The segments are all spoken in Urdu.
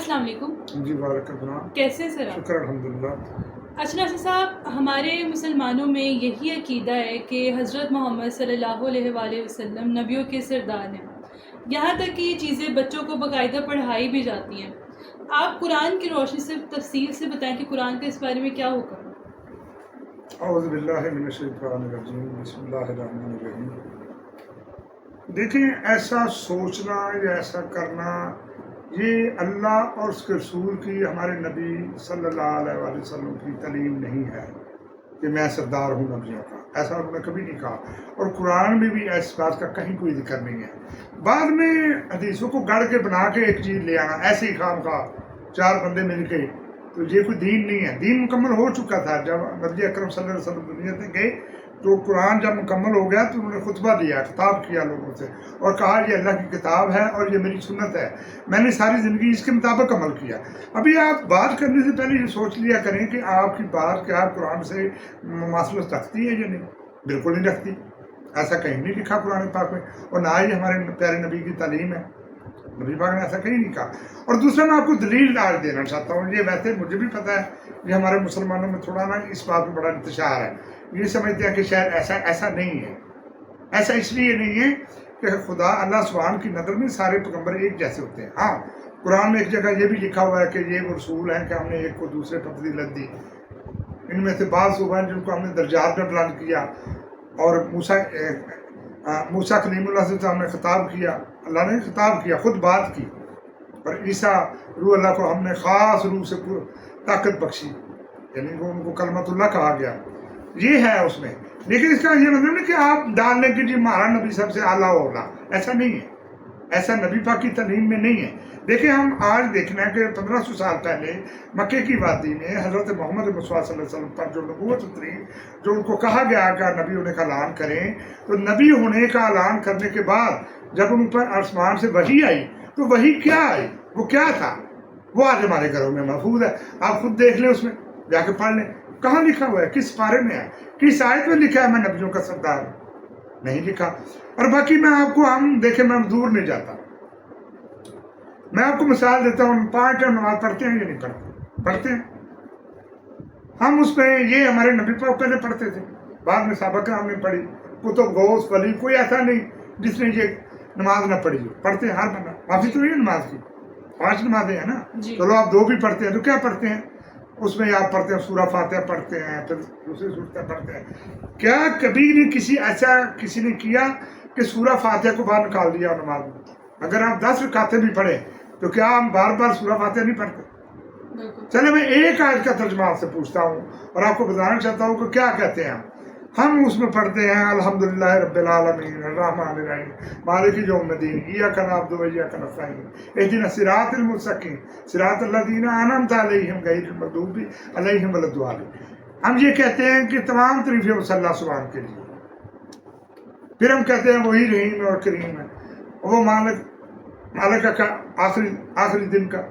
السلام علیکم. جی وعلیکم السلام. کیسے ہیں سر آپ؟ شکر الحمدللہ. اچھا ناصر صاحب، ہمارے مسلمانوں میں یہی عقیدہ ہے کہ حضرت محمد صلی اللہ علیہ وآلہ وسلم نبیوں کے سردار ہیں. یہاں تک کہ یہ چیزیں بچوں کو باقاعدہ پڑھائی بھی جاتی ہیں. آپ قرآن کی روشنی سے تفصیل سے بتائیں کہ قرآن کا اس بارے میں کیا حکم ہے؟ اعوذ باللہ من الشیطان الرجیم. بسم اللہ الرحمن الرحیم. دیکھیں، ایسا سوچنا یا ایسا کرنا یہ اللہ اور اس کے رسول کی، ہمارے نبی صلی اللہ علیہ وآلہ وسلم کی تعلیم نہیں ہے کہ میں سردار ہوں نبیوں کا. ایسا انہوں نے کبھی نہیں کہا، اور قرآن میں بھی اس بات کا کہیں کوئی ذکر نہیں ہے. بعد میں حدیثوں کو گڑھ کے بنا کے ایک چیز لے آنا، ایسے ہی خام خواہ چار بندے مل کے، تو یہ کوئی دین نہیں ہے. دین مکمل ہو چکا تھا جب نبی اکرم صلی اللہ علیہ وسلم دنیا سے گئے، تو قرآن جب مکمل ہو گیا تو انہوں نے خطبہ دیا، خطاب کیا لوگوں سے، اور کہا یہ اللہ کی کتاب ہے اور یہ میری سنت ہے، میں نے ساری زندگی اس کے مطابق عمل کیا. ابھی آپ بات کرنے سے پہلے یہ سوچ لیا کریں کہ آپ کی بات کیا قرآن سے مماثلت رکھتی ہے یا نہیں. بالکل نہیں رکھتی. ایسا کہیں نہیں لکھا قرآن پاک میں، اور نہ ہی ہمارے پیارے نبی کی تعلیم ہے. نبی پاک نے ایسا کہیں نہیں کہا. اور دوسرا میں آپ کو دلیل آج دینا چاہتا ہوں. یہ ویسے مجھے بھی پتہ ہے کہ ہمارے مسلمانوں میں تھوڑا نا اس بات میں بڑا انتشار ہے. یہ سمجھتے ہیں کہ شاید ایسا نہیں ہے. ایسا اس لیے نہیں ہے کہ خدا اللہ سبحانہ کی نظر میں سارے پیغمبر ایک جیسے ہوتے ہیں. ہاں، قرآن میں ایک جگہ یہ بھی لکھا ہوا ہے کہ یہ وہ رسول ہیں کہ ہم نے ایک کو دوسرے پر فضیلت دی. ان میں سے بعض وہ ہیں جن کو ہم نے درجات میں بلند کیا، اور موسیٰ کلیم اللہ سے ہم نے خطاب کیا، اللہ نے خطاب کیا، خود بات کی. اور عیسیٰ روح اللہ کو ہم نے خاص روح سے طاقت بخشی، یعنی ان کو کلمت اللہ کہا گیا. یہ ہے اس میں. لیکن اس کا یہ مطلب نہیں کہ آپ ڈال لیں کہ جی ہمارا نبی سب سے اعلیٰ ہوگا. ایسا نہیں ہے. ایسا نبی پاک کی تعلیم میں نہیں ہے. دیکھیں، ہم آج دیکھنا ہے کہ 1500 سال پہلے مکے کی وادی میں حضرت محمد صلی اللہ علیہ وسلم پر جو نبوت اتری، جو ان کو کہا گیا کہ نبی ہونے کا اعلان کریں، تو نبی ہونے کا اعلان کرنے کے بعد جب ان پر آسمان سے وحی آئی، تو وحی کیا آئی؟ وہ کیا تھا؟ وہ آج ہمارے گھروں میں محفوظ ہے. آپ خود دیکھ لیں، اس میں جا کے پڑھ لیں. کہاں لکھا ہوا ہے؟ کس پارے میں ہے؟ کس آیت میں لکھا ہے میں نبیوں کا سردار ہوں؟ نہیں لکھا. اور باقی میں آپ کو، ہم دیکھیں، میں دور نہیں جاتا. میں آپ کو مثال دیتا ہوں. 5 ٹائم نماز پڑھتے ہیں یا نہیں پڑھتے؟ پڑھتے ہیں. ہم اس میں یہ ہمارے نبی پاک پہلے پڑھتے تھے، بعد میں صحابہ کرام نے پڑھی. کتب غوث ولی کوئی ایسا نہیں جس نے یہ نماز نہ پڑھی ہو. پڑھتے ہیں ہر بندہ. معافی تو نہیں ہے نماز کی. 5 نمازیں ہیں نا. چلو آپ 2 بھی پڑھتے ہیں تو کیا پڑھتے ہیں؟ اس میں آپ پڑھتے ہیں سورہ فاتحہ پڑھتے ہیں، پھر دوسری صورتیں پڑھتے ہیں. کیا کبھی نہیں کسی نے کیا کہ سورہ فاتحہ کو باہر نکال دیا نماز میں؟ اگر آپ 10 رکعتیں بھی پڑھیں تو کیا ہم بار بار سورہ فاتحہ نہیں پڑھتے؟ چلے میں ایک آیت کا ترجمہ آپ سے پوچھتا ہوں اور آپ کو بتانا چاہتا ہوں کہ کیا کہتے ہیں ہم اس میں پڑھتے ہیں الحمدللہ رب العالمین الرحمن الرحیم مالک یوم الدین ایاک نعبد و ایاک نستعین اہدنا الصراط المستقیم صراط الذین انعمت علیہم غیر المغضوب علیہم ولا الضالین. ہم یہ کہتے ہیں کہ تمام تعریفیں صلی اللہ سبحانہ کے لیے. پھر ہم کہتے ہیں وہی رحیم اور کریم ہے، وہ مالک کا آخری دن کا.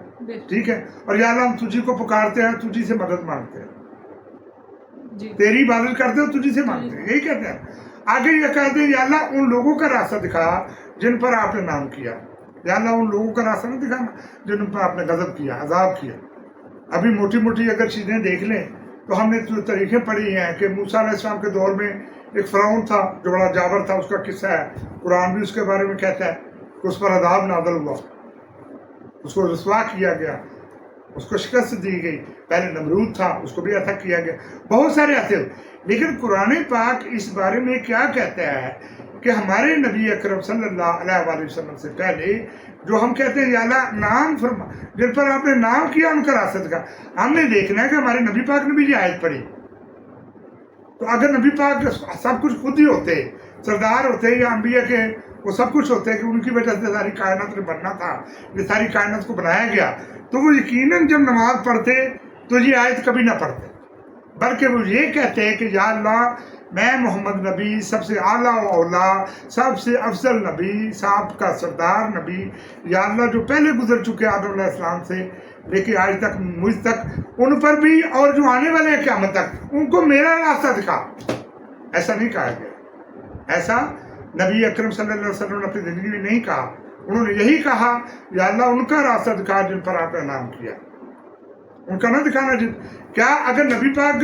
ٹھیک ہے. اور یا اللہ ہم تجھی کو پکارتے ہیں، تجھی سے مدد مانگتے ہیں، تیری عبادت کرتے ہیں، تجھی سے مانگتے ہیں. یہی کہتے ہیں. آگے یہ کہتے ہیں یا اللہ ان لوگوں کا راستہ دکھا جن پر آپ نے نام کیا. یا اللہ ان لوگوں کا راستہ نہیں دکھانا جن پر آپ نے غضب کیا، عذاب کیا. ابھی موٹی موٹی اگر چیزیں دیکھ لیں تو ہم نے جو طریقے پڑھی ہیں کہ موسیٰ علیہ السلام کے دور میں ایک فرعون تھا جو بڑا جابر تھا. اس کا قصہ ہے، قرآن بھی اس کے بارے میں کہتا ہے کہ اس پر عذاب نازل ہوا، اس کو رسوا کیا گیا، اس کو شکست دی گئی. پہلے نمرود تھا، اس کو بھی ایسا کیا گیا. بہت سارے ایسے. لیکن قرآن پاک اس بارے میں کیا کہتا ہے کہ ہمارے نبی اکرم صلی اللہ علیہ وآلہ وسلم سے پہلے جو ہم کہتے ہیں یا اللہ نام فرما جن پر آپ نے نام کیا ان کا راستہ دکھا. ہم نے دیکھنا ہے کہ ہمارے نبی پاک نے بھی یہ آیت پڑھی. تو اگر نبی پاک سب کچھ خود ہی ہوتے، سردار ہوتے یا انبیاء کے وہ سب کچھ ہوتے کہ ان کی وجہ سے ساری کائنات نے بننا تھا، یہ ساری کائنات کو بنایا گیا، تو وہ یقیناً جب نماز پڑھتے تو یہ آیت کبھی نہ پڑھتے، بلکہ وہ یہ کہتے ہیں کہ یا اللہ میں محمد نبی سب سے اعلیٰ و اولیٰ، سب سے افضل نبی، سب کا سردار نبی، یا اللہ جو پہلے گزر چکے آدم علیہ السلام سے لے کے آج تک مجھ تک، ان پر بھی اور جو آنے والے ہیں قیامت تک، ان کو میرا راستہ دکھا. ایسا نہیں کہا گیا. ایسا نبی اکرم صلی اللہ علیہ وسلم نے اپنی زندگی میں نہیں کہا. انہوں نے یہی کہا یا اللہ ان کا راستہ دکھا جن پر آپ نے انعام کیا، ان کا نہ دکھانا کیا اگر نبی پاک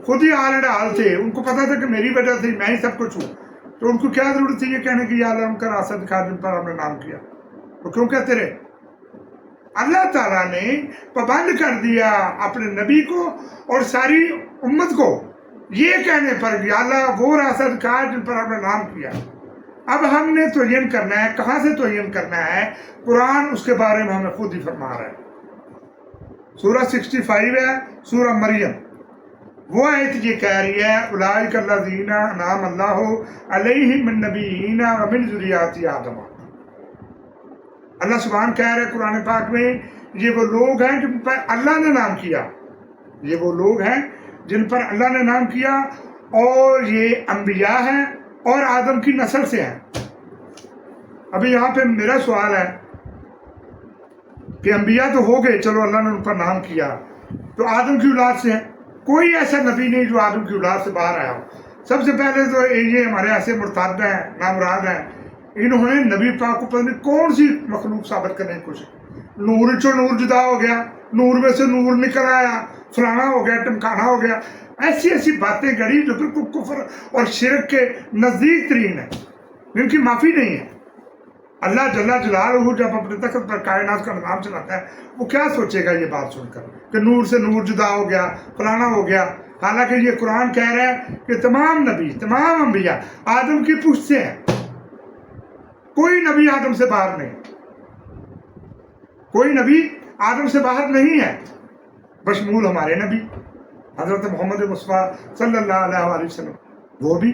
خود ہی حال ڈال تھے، ان کو پتا تھا کہ میری وجہ سے میں ہی سب کچھ ہوں، تو ان کو کیا ضرورت تھی یہ کہنے کی یا اللہ ان کا راستہ دکھا جن پر آپ نے انعام کیا؟ وہ کیوں کہتے رہے؟ اللہ تعالیٰ نے پابند کر دیا اپنے نبی کو اور ساری امت کو یہ کہنے پر یا اللہ وہ راستہ دکھا جن پر آپ نے انعام کیا۔ اب ہم نے تعین کرنا ہے، کہاں سے تعین کرنا ہے؟ قرآن اس کے بارے میں ہمیں خود ہی فرما رہا ہے۔ سورہ 65 ہے، سورہ مریم، وہ آیت یہ کہہ رہی ہے اولئک الذین انعم اللہ علیہم من النبیین ومن ذریۃ آدم۔ اللہ سبحان کہہ رہے قرآن پاک میں یہ وہ لوگ ہیں جن پر اللہ نے نام کیا، یہ وہ لوگ ہیں جن پر اللہ نے نام کیا، اور یہ انبیاء ہیں اور آدم کی نسل سے ہیں۔ ابھی یہاں پہ میرا سوال ہے کہ انبیاء تو ہو گئے، چلو اللہ نے ان پر نام کیا، تو آدم کی اولاد سے ہیں؟ کوئی ایسا نبی نہیں جو آدم کی اولاد سے باہر آیا ہو۔ سب سے پہلے تو یہ ہمارے ایسے مرتد ہیں، نامراد ہیں، انہوں نے نبی پاک کو پتہ نہیں کون سی مخلوق ثابت کرنے کی کوشش کی۔ نور چو نور جدا ہو گیا، نور میں سے نور نکل آیا، فلانا ہو گیا، ٹمکانا ہو گیا، ایسی ایسی باتیں گڑی جو بالکل کفر اور شرک کے نزدیک ترین ہیں، جن کی معافی نہیں ہے۔ اللہ جل جلالہ جب اپنے تخت پر کائنات کا نظام چلاتا ہے، وہ کیا سوچے گا یہ بات سن کر کہ نور سے نور جدا ہو گیا، فلانا ہو گیا؟ حالانکہ یہ قرآن کہہ رہا ہے کہ تمام نبی، تمام انبیاء آدم کی پشت سے ہیں، کوئی نبی آدم سے باہر نہیں، کوئی نبی آدم سے باہر نہیں ہے، بشمول ہمارے نبی حضرت محمد مصطفیٰ صلی اللہ علیہ وآلہ وسلم۔ وہ بھی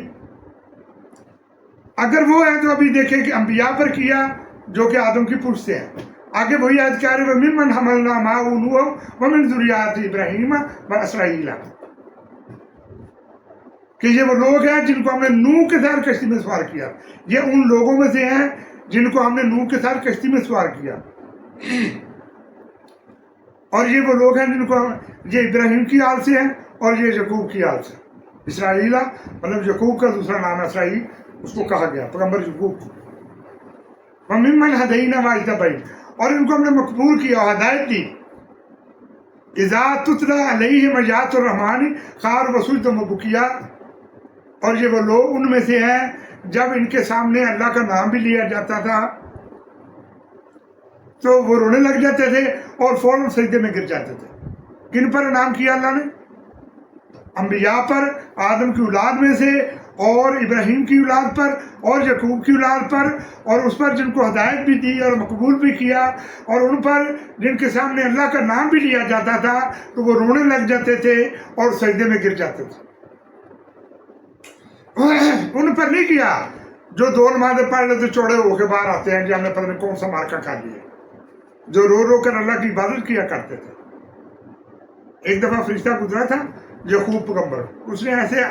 اگر وہ ہے تو ابھی دیکھیں کہ انبیاء پر کیا جو کہ آدم کی پشت سے ہیں۔ آگے وہی آیت کہہ رہے وَمِمَّنْ حَمَلْنَا مَعَهُ نُوحًا وَمِنْ ذُرِّيَّةِ إِبْرَاهِيمَ وَإِسْرَائِيلَ، کہ یہ وہ لوگ ہیں جن کو ہم نے نوح کے ساتھ کشتی میں سوار کیا، یہ ان لوگوں میں سے ہیں جن کو ہم نے نوح کے ساتھ کشتی میں سوار کیا، اور یہ وہ لوگ ہیں جن کو یہ ابراہیم کی آل سے ہیں اور یہ یعقوب کی آل سے۔ اسرائیلہ مطلب یعقوب کا دوسرا نام ہے اسرائیل، اس کو کہا گیا پیغمبر یعقوب کو۔ وَمِمَّنْ هَدَيْنَا وَاجْتَبَيْنَا، اور ان کو ہم نے مقبول کیا اور ہدایت دی۔ اذا تتلی علیہم آیات الرحمن خاروا سجدا وبکیا، اور یہ وہ لوگ ان میں سے ہیں جب ان کے سامنے اللہ کا نام بھی لیا جاتا تھا تو وہ رونے لگ جاتے تھے اور فوراً سجدے میں گر جاتے تھے۔ کن پر انعام کیا اللہ نے؟ انبیاء پر، آدم کی اولاد میں سے، اور ابراہیم کی اولاد پر اور یعقوب کی اولاد پر، اور اس پر جن کو ہدایت بھی دی اور مقبول بھی کیا، اور ان پر جن کے سامنے اللہ کا نام بھی لیا جاتا تھا تو وہ رونے لگ جاتے تھے اور سجدے میں گر جاتے تھے۔ ان پر نہیں کیا جو دو نمازیں پڑھ لیتے چوڑے ہو کے باہر آتے ہیں کہ ہم نے پتہ نہیں کون سا مارکا کھا لیا، جو رو رو کر اللہ کی عبادت کیا کرتے تھے۔ ایک دفعہ فرشتہ گزرا تھا یعقوب پیغمبر، اس نے ایسے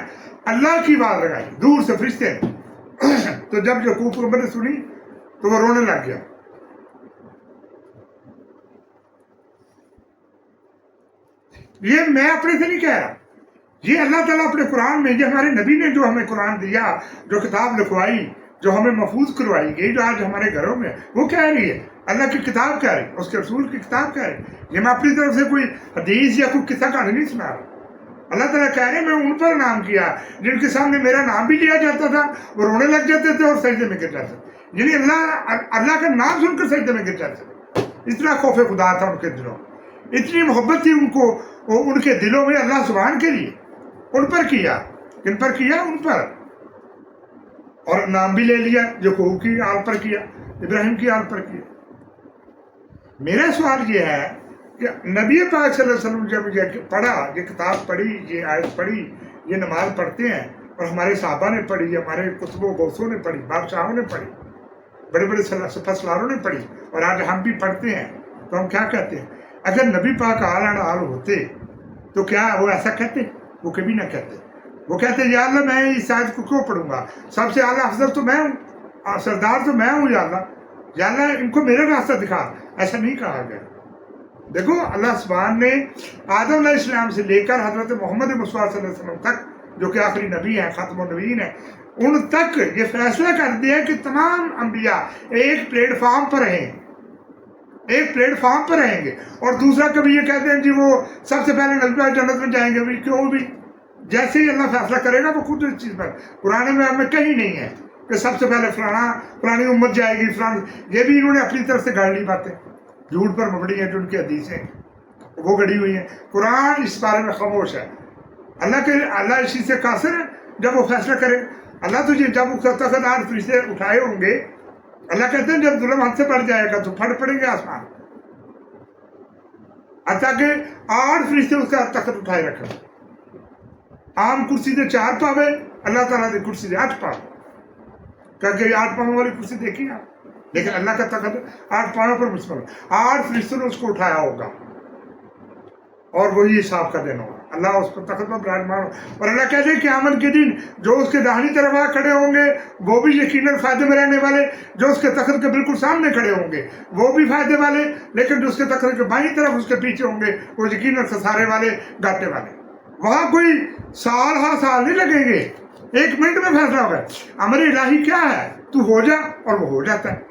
اللہ کی بات لگائی دور سے فرشتے تو جب یعقوب پیغمبر نے سنی تو وہ رونے لگ گیا۔ یہ میں اپنے سے نہیں کہہ رہا، یہ اللہ تعالیٰ اپنے قرآن میں، یہ ہمارے نبی نے جو ہمیں قرآن دیا، جو کتاب لکھوائی، جو ہمیں محفوظ کروائی گئی، جو آج ہمارے گھروں میں، وہ کہہ رہی ہے، اللہ کی کتاب کہہ رہی ہے، اس کے رسول کی کتاب کہہ رہی ہے۔ یہ میں اپنی طرف سے کوئی حدیث یا کوئی قصہ کہانی نہیں سنا رہا۔ اللہ تعالیٰ کہہ رہے ہیں میں ان پر نام کیا جن کے سامنے میرا نام بھی لیا جاتا تھا، وہ رونے لگ جاتے تھے اور سجدے میں گر جاتے تھے، یعنی اللہ کا نام سن کر سجدے میں گر جاتے تھے۔ اتنا خوف خدا تھا ان کے دلوں، اتنی محبت تھی ان کو، ان کے دلوں میں اللہ سبحان کے لیے۔ ان پر کیا، کن پر کیا؟ ان پر، اور نام بھی لے لیا، یعقوب کی آل پر کیا، ابراہیم کی آل پر کیا۔ میرا سوال یہ ہے کہ نبی پاک صلی اللہ علیہ وسلم جب یہ پڑھا، یہ کتاب پڑھی، یہ آیت پڑھی، یہ نماز پڑھتے ہیں، اور ہمارے صحابہ نے پڑھی، ہمارے کتب و غوثوں نے پڑھی، بادشاہوں نے پڑھی، بڑے بڑے سپہ سالاروں نے پڑھی، اور آج ہم بھی پڑھتے ہیں، تو ہم کیا کہتے ہیں؟ اگر نبی پاک آل ہوتے تو کیا وہ ایسا کہتے؟ وہ کبھی نہ کہتے۔ وہ کہتے یا اللہ میں اس آیت کو کیوں پڑھوں گا، سب سے اعلیٰ افضل تو میں ہوں، سردار تو میں ہوں، یا اللہ ان کو میرا راستہ دکھا، ایسا نہیں کہا گیا۔ دیکھو اللہ سبحان نے آدم علیہ السلام سے لے کر حضرت محمد مصطفیٰ صلی اللہ علیہ وسلم تک جو کہ آخری نبی ہیں، ختم النبیین ہیں، ان تک یہ فیصلہ کر دیا کہ تمام انبیاء ایک پلیٹ فارم پر ہیں، ایک پلیٹ فارم پر رہیں گے. اور دوسرا کبھی یہ کہتے ہیں جی وہ سب سے پہلے نبی جنت میں جائیں گے. بھی کیوں؟ بھی جیسے ہی اللہ فیصلہ کرے گا وہ خود اس چیز پر. قرآن میں ہمیں کہیں نہیں ہے کہ سب سے پہلے فلانی امت جائے گی فلان. یہ بھی انہوں نے اپنی طرف سے گھڑ لی باتیں، جھوٹ پر مبنی ہیں جو ان کی حدیثیں وہ گڑی ہوئی ہیں. قرآن اس بارے میں خاموش ہے. اللہ اس چیز سے قاصر ہے جب وہ فیصلہ کرے. اللہ تجھے جب تخت 8 فرشتے اٹھائے ہوں گے، اللہ کہتے ہیں جب ظلم حد سے بڑھ جائے گا تو پھٹ پڑیں گے آسمان، حتیٰ کہ 8 فرشتے اس کا تخت اٹھائے رکھے. عام کرسی دے 4 پاوے، اللہ تعالیٰ دی کرسی دے 8 پاوے. کہ 8 پاؤں والی کرسی دیکھی آپ، لیکن اللہ کا تخت 8 پاؤں پر مشتمل. 8 فرشتوں نے اس کو اٹھایا ہوگا اور وہی حساب کا دن ہوگا. اللہ اس پر تخت پر براجمان ہو. اور اللہ کہتے ہیں قیامت کے دن جو اس کے داہنی طرف آ کھڑے ہوں گے وہ بھی یقیناً فائدے میں رہنے والے، جو اس کے تخت کے بالکل سامنے کھڑے ہوں گے وہ بھی فائدے والے، لیکن جو اس کے تخت کے بائیں طرف اس کے پیچھے ہوں گے وہ یقیناً خسارے والے، گھاٹے والے. وہاں کوئی سال نہیں لگیں گے، 1 منٹ میں فیصلہ ہوگا. امر الہی کیا ہے؟ تو ہو جا اور وہ ہو جاتا ہے.